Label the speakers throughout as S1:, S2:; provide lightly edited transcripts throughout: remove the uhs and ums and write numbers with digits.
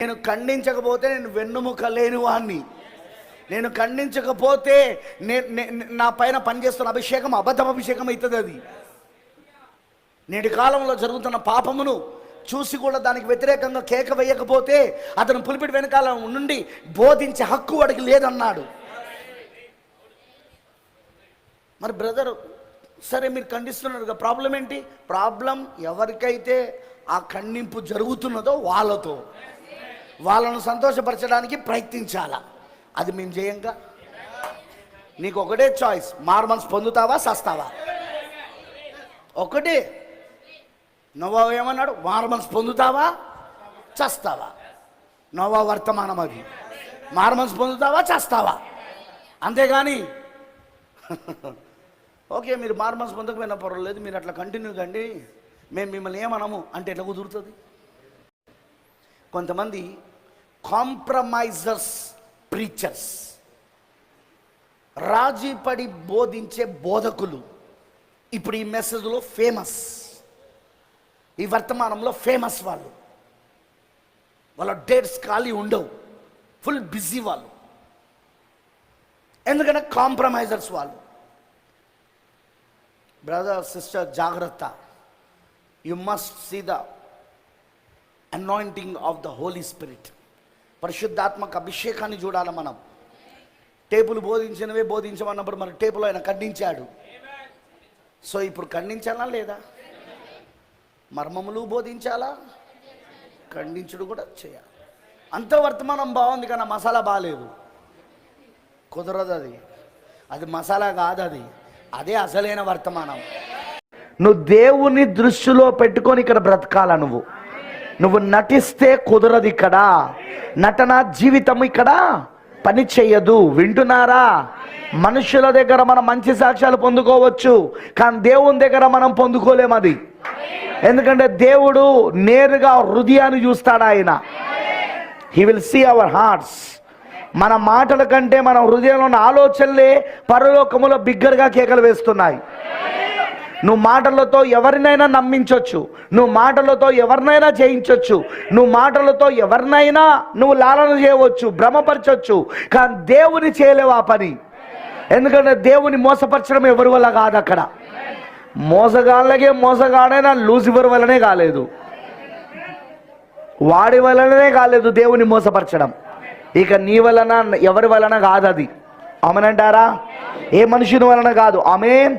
S1: నేను ఖండించకపోతే నేను వెన్నుముక లేని వాణ్ణి. నేను ఖండించకపోతే నా పైన పనిచేస్తున్న అభిషేకం అబద్ధం అభిషేకం అవుతుంది. అది నేటి కాలంలో జరుగుతున్న పాపమును చూసి కూడా దానికి వ్యతిరేకంగా కేక వేయకపోతే అతను పులిపిడి వెనకాల నుండి బోధించే హక్కు వాడికి లేదన్నాడు. మరి బ్రదర్, సరే మీరు ఖండిస్తున్నారు, ప్రాబ్లం ఏంటి? ప్రాబ్లం ఎవరికైతే ఆ ఖండింపు జరుగుతున్నదో వాళ్ళను సంతోషపరచడానికి ప్రయత్నించాలా. అది మేము చేయంగా. నీకు ఒకటే చాయిస్, మార్మన్స్ పొందుతావా సస్తావా? ఒకటే. నోవా ఏమన్నాడు? మార్మన్స్ పొందుతావా చస్తావా? నోవా వర్తమానం అది. మార్మన్స్ పొందుతావా చస్తావా? అంతేగాని ఓకే మీరు మార్మన్స్ పొందకపోయినా పర్వాలేదు, మీరు అట్లా కంటిన్యూ కండి, మేము మిమ్మల్ని ఏమనము అంటే ఎట్లా కుదురుతుంది? కొంతమంది కాంప్రమైజర్స్ ప్రీచర్స్, రాజీ పడి బోధించే బోధకులు ఇప్పుడు ఈ మెసేజ్లో ఫేమస్, ఈ వర్తమానంలో ఫేమస్. వాళ్ళ డేట్స్ ఖాళీ ఉండవు, ఫుల్ బిజీ వాళ్ళు. ఎందుకంటే కాంప్రమైజర్స్ వాళ్ళు. బ్రదర్ సిస్టర్ జాగ్రత్త. You must see the anointing of the holy spirit. పరిశుద్ధాత్మక అభిషేకాన్ని చూడాలి మనం. టేపులు బోధించినవే బోధించమన్నప్పుడు మన టేపులో ఆయన ఖండించాడు. సో ఇప్పుడు ఖండించాలా లేదా? మర్మములు బోధించాలా, ఖండించుడు కూడా చేయాలి. అంత వర్తమానం బాగుంది కానీ మసాలా బాగాలేదు, కుదరదు. అది మసాలా కాదు, అదే అసలైన వర్తమానం. నువ్వు దేవుని దృష్టిలో పెట్టుకొని ఇక్కడ బ్రతకాల. నువ్వు నటిస్తే కుదరదు. ఇక్కడ నటన జీవితం ఇక్కడ పని చెయ్యదు. వింటున్నారా? మనుషుల దగ్గర మనం మంచి సాక్ష్యాలు పొందుకోవచ్చు, కానీ దేవుని దగ్గర మనం పొందుకోలేము. అది ఎందుకంటే దేవుడు నేరుగా హృదయాన్ని చూస్తాడు. ఆయన he will see our hearts. మన మాటల కంటే మన హృదయంలో ఉన్న ఆలోచనలే పరలోకములో బిగ్గరగా కేకలు వేస్తున్నాయి. నువ్వు మాటలతో ఎవరినైనా నమ్మించవచ్చు, నువ్వు మాటలతో ఎవరినైనా జయించవచ్చు, నువ్వు మాటలతో ఎవరినైనా నువ్వు లాలన చేయవచ్చు, భ్రమపరచవచ్చు, కానీ దేవుని చేయలేవు ఆ పని. ఎందుకంటే దేవుని మోసపరచడం ఎవరి వల్ల కాదు. అక్కడ మోసగాళ్ళకే మోసగాడైనా లూసిఫర్ వల్లనే కాలేదు, వాడి వలననే కాలేదు దేవుని మోసపరచడం. ఇక నీ వలన ఎవరి వలన కాదు. అది ఆమేనంటారా? ఏ మనుషుని వలన కాదు. ఆమేన్.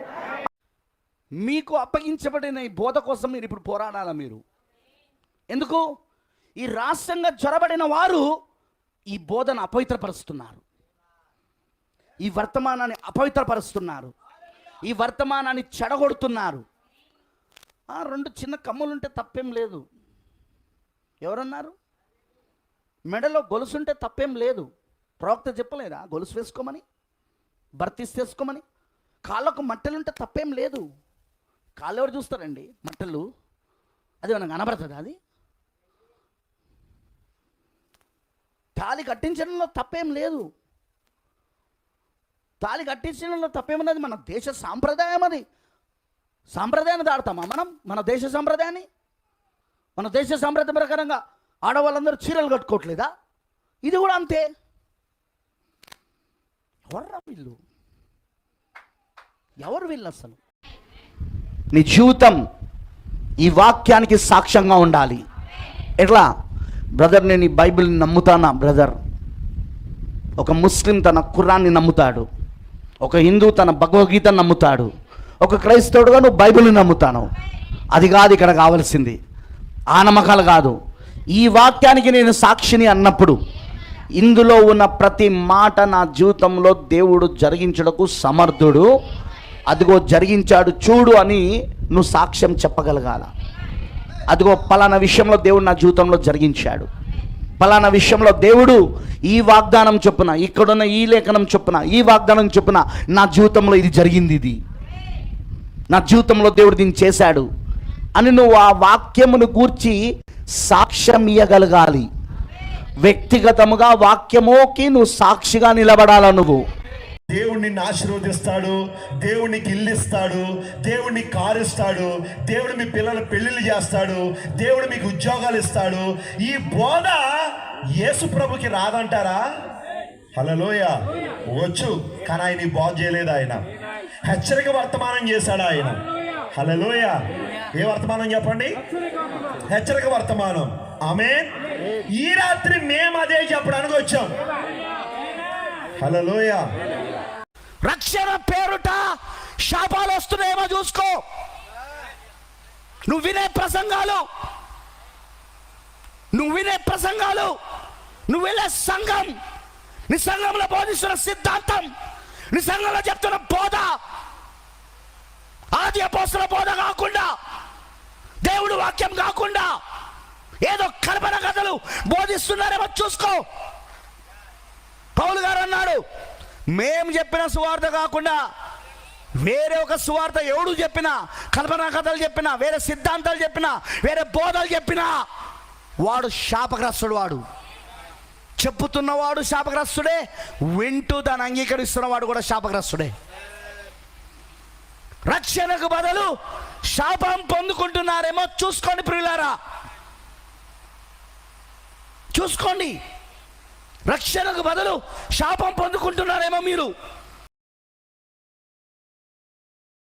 S1: మీకు అప్పగించబడిన ఈ బోధ కోసం మీరు ఇప్పుడు పోరాడాలా. మీరు ఎందుకు? ఈ రాష్ట్రంగా చొరబడిన వారు ఈ బోధను అపవిత్రపరుస్తున్నారు, ఈ వర్తమానాన్ని అపవిత్రపరుస్తున్నారు, ఈ వర్తమానాన్ని చెడగొడుతున్నారు. 2 చిన్న కమ్ములుంటే తప్పేం లేదు. ఎవరన్నారు? మెడలో గొలుసుంటే తప్పేం లేదు. ప్రవక్త చెప్పలేదా గొలుసు వేసుకోమని, బర్తిస్ వేసుకోమని? కాళ్ళకు మట్టెలుంటే తప్పేం లేదు. కాళ్ళు ఎవరు చూస్తారండి? మట్టలు. అది మనకు కనబడుతుంది. అది తాళి కట్టించడంలో తప్పేం లేదు. తాళి కట్టించడంలో తప్పేమన్నది మన దేశ సాంప్రదాయం. అది సాంప్రదాయాన్ని దాడతామా మనం? మన దేశ సాంప్రదాయాన్ని, మన దేశ సాంప్రదాయం ప్రకారంగా ఆడవాళ్ళందరూ చీరలు కట్టుకోవట్లేదా? ఇది కూడా అంతే. ఎవరు వీళ్ళు అసలు? నీ జీవితం ఈ వాక్యానికి సాక్ష్యంగా ఉండాలి. ఎట్లా? బ్రదర్ నేను ఈ బైబిల్ని నమ్ముతానా? బ్రదర్, ఒక ముస్లిం తన ఖురాన్ని నమ్ముతాడు, ఒక హిందూ తన భగవద్గీతను నమ్ముతాడు, ఒక క్రైస్తవుడుగా నువ్వు బైబిల్ని నమ్ముతాను. అది కాదు ఇక్కడ కావాల్సింది. ఆ నమ్మకాలు కాదు. ఈ వాక్యానికి నేను సాక్షిని అన్నప్పుడు ఇందులో ఉన్న ప్రతి మాట నా జీవితంలో దేవుడు జరిగించడకు సమర్థుడు, అదిగో జరిగించాడు చూడు అని నువ్వు సాక్ష్యం చెప్పగలగాల. అదిగో పలానా విషయంలో దేవుడు నా జీవితంలో జరిగించాడు, పలానా విషయంలో దేవుడు ఈ వాగ్దానం చొప్పున, ఇక్కడున్న ఈ లేఖనం చొప్పున, ఈ వాగ్దానం చొప్పున నా జీవితంలో ఇది జరిగింది, ఇది నా జీవితంలో దేవుడు దీన్ని చేశాడు అని నువ్వు ఆ వాక్యమును గూర్చి సాక్ష్యం ఇయ్యగలగాలి. వ్యక్తిగతముగా వాక్యమోకి నువ్వు సాక్షిగా నిలబడాల. నువ్వు
S2: దేవుడు నిన్ను ఆశీర్వదిస్తాడు, దేవుడు నీకు ఇల్లు ఇస్తాడు, దేవుడు నీకు కారు ఇస్తాడు, దేవుడు మీ పిల్లల పెళ్లిళ్ళు చేస్తాడు, దేవుడు మీకు ఉద్యోగాలు ఇస్తాడు. ఈ బోధ యేసు ప్రభుకి రాదంటారా? హల్లెలూయ. వచ్చు, కానీ ఆయన బాగు చేయలేదు. ఆయన హెచ్చరిక వర్తమానం చేశాడు ఆయన. హల్లెలూయ. ఏ వర్తమానం చెప్పండి? హెచ్చరిక వర్తమానం. ఆమేన్. ఈ రాత్రి మేము అదే చెప్పడానికి వచ్చాం. హల్లెలూయ.
S1: రక్షణ పేరుట శాపాలు వస్తున్నాయేమో చూసుకో. నువ్వు వినే ప్రసంగాలు, నువ్వు వెళ్ళే సంఘం, నీ సంఘంలో బోధిస్తున్న సిద్ధాంతం, నీ సంఘంలో చెప్తున్న బోధ ఆది అపోస్తలుల బోధ కాకుండా, దేవుడు వాక్యం కాకుండా ఏదో కల్పన కథలు బోధిస్తున్నారేమో చూసుకో. పౌలు గారు అన్నాడు, మేము చెప్పిన సువార్త కాకుండా వేరే ఒక సువార్త ఎవడు చెప్పినా, కల్పనా కథలు చెప్పినా, వేరే సిద్ధాంతాలు చెప్పినా, వేరే బోధలు చెప్పినా వాడు శాపగ్రస్తుడు. వాడు చెప్పుతున్నవాడు శాపగ్రస్తుడే, వింటూ దాన్ని అంగీకరిస్తున్నవాడు కూడా శాపగ్రస్తుడే. రక్షణకు బదులు శాపం పొందుకుంటున్నారేమో చూసుకోండి ప్రియులారా, చూసుకోండి. రక్షణకు బదులు శాపం పొందుకుంటున్నారేమో మీరు.